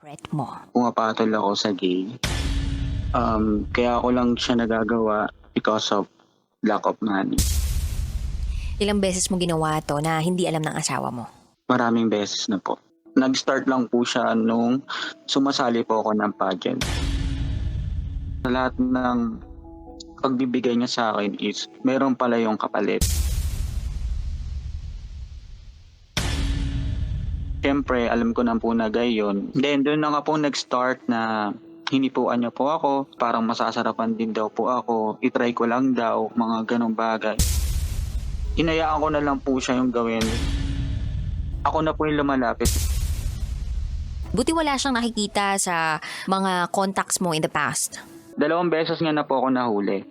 secret mo? Pumapatol ako sa gay. Kaya ako lang siya nagagawa because of lack of money. Ilang beses mo ginawa to na hindi alam ng asawa mo? Maraming beses na po. Nag-start lang po siya nung sumasali po ako ng pageant. Sa lahat ng pagbibigay niya sa akin is meron pala yung kapalit. Siyempre, alam ko na po na gayon. Then, doon na nga po nag-start na hinipuan niya po ako. Parang masasarapan din daw po ako. I-try ko lang daw, mga ganong bagay. Hinayaan ko na lang po siya yung gawin. Ako na po yung lumalapit. Buti wala siyang nakikita sa mga contacts mo in the past. 2 beses nga na po ako nahuli.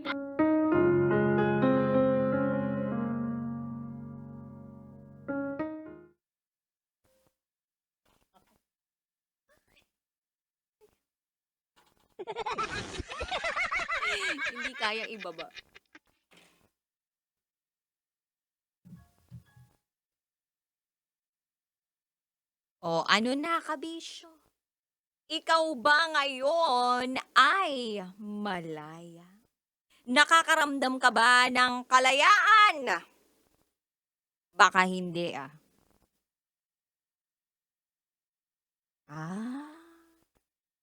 Hindi kayang ibaba. O ano na, kabisyo? Ikaw ba ngayon ay malaya? Nakakaramdam ka ba ng kalayaan? Baka hindi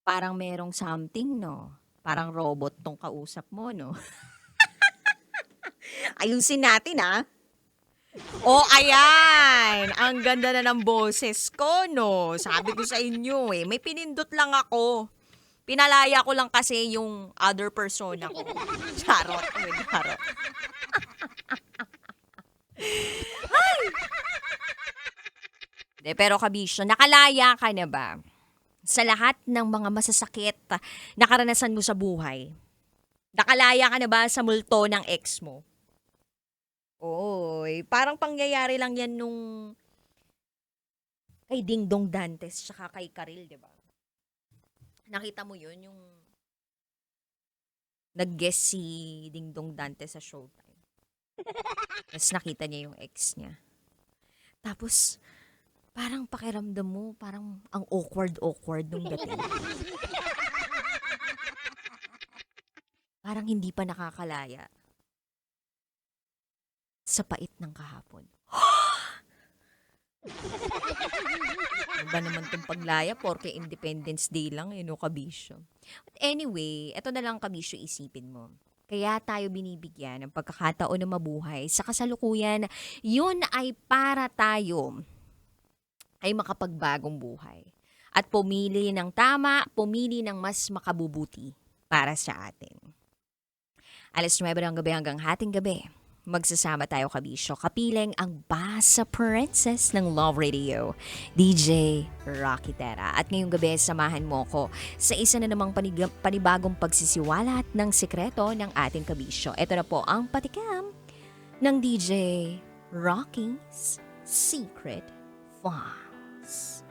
parang merong something, no? Parang robot tong kausap mo, no? Ayusin natin, Oh, ayan! Ang ganda na ng boses ko, no? Sabi ko sa inyo, may pinindot lang ako. Pinalaya ko lang kasi yung other persona ko. Charot, charot. Pero kabisyo, nakalaya ka na ba? Sa lahat ng mga masasakit na karanasan mo sa buhay, nakalaya ka na ba sa multo ng ex mo? Oy, parang pangyayari lang yan nung kay Dingdong Dantes tsaka kay Karil, di ba? Nakita mo yun, yung nag-guest si Dingdong Dantes sa Showtime. Tapos nakita niya yung ex niya. Tapos, parang pakiramdam mo, parang ang awkward nung dating. Parang hindi pa nakakalaya sa pait ng kahapon. Ano ba naman itong paglaya? Porke Independence Day lang, kabisyo. But anyway, eto na lang kabisyo isipin mo. Kaya tayo binibigyan ng pagkakataon na mabuhay sa kasalukuyan, yun ay para tayo ay makapagbagong buhay. At pumili ng tama, pumili ng mas makabubuti para sa atin. 9:00 ng gabi hanggang hating gabi. Magsasama tayo kabisyo, kapiling ang Basa Princess ng Love Radio, DJ Rocky Terra. At ngayong gabi, samahan mo ko sa isa na namang panibagong pagsisiwalat ng sikreto ng ating kabisyo. Ito na po ang patikim ng DJ Rocky's Secret Files.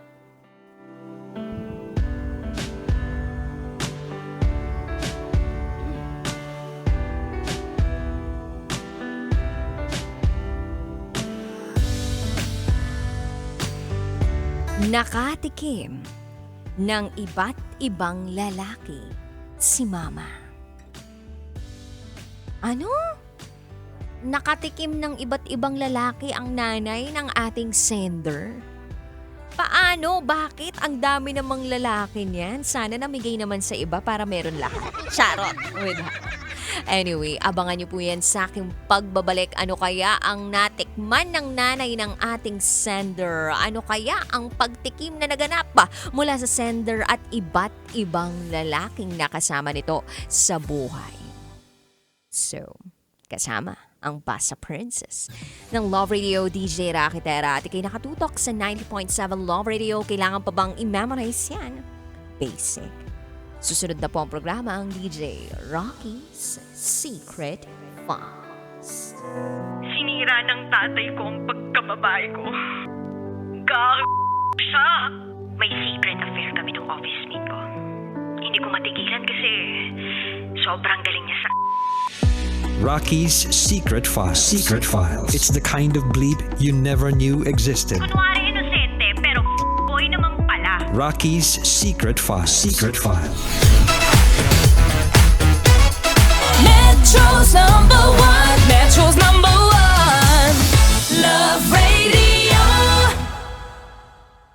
Nakatikim ng iba't ibang lalaki si Mama. Ano? Nakatikim ng iba't ibang lalaki ang nanay ng ating sender? Paano? Bakit? Ang dami namang lalaki niyan. Sana namigay naman sa iba para meron lahat. Charot. Anyway, abangan niyo po yan sa aking pagbabalik. Ano kaya ang natikman ng nanay ng ating sender? Ano kaya ang pagtikim na naganap mula sa sender at iba't ibang lalaking nakasama nito sa buhay? So, kasama ang Basa Princess ng Love Radio, DJ Rocky Terra. At ikay nakatutok sa 90.7 Love Radio. Kailangan pa bang i-memorize yan? Basic. Susunod na po ang programa ang DJ Rocky's Secret Files. Sinira ng tatay ko ang pagkababae ko. Siya! May secret affair kami ng office mate ko. Hindi ko matigilan kasi sobrang galing niya sa... Rocky's Secret Files. Secret Files. It's the kind of bleep you never knew existed. Kunwari inosente pero boy naman pala. Rocky's Secret File. Secret File.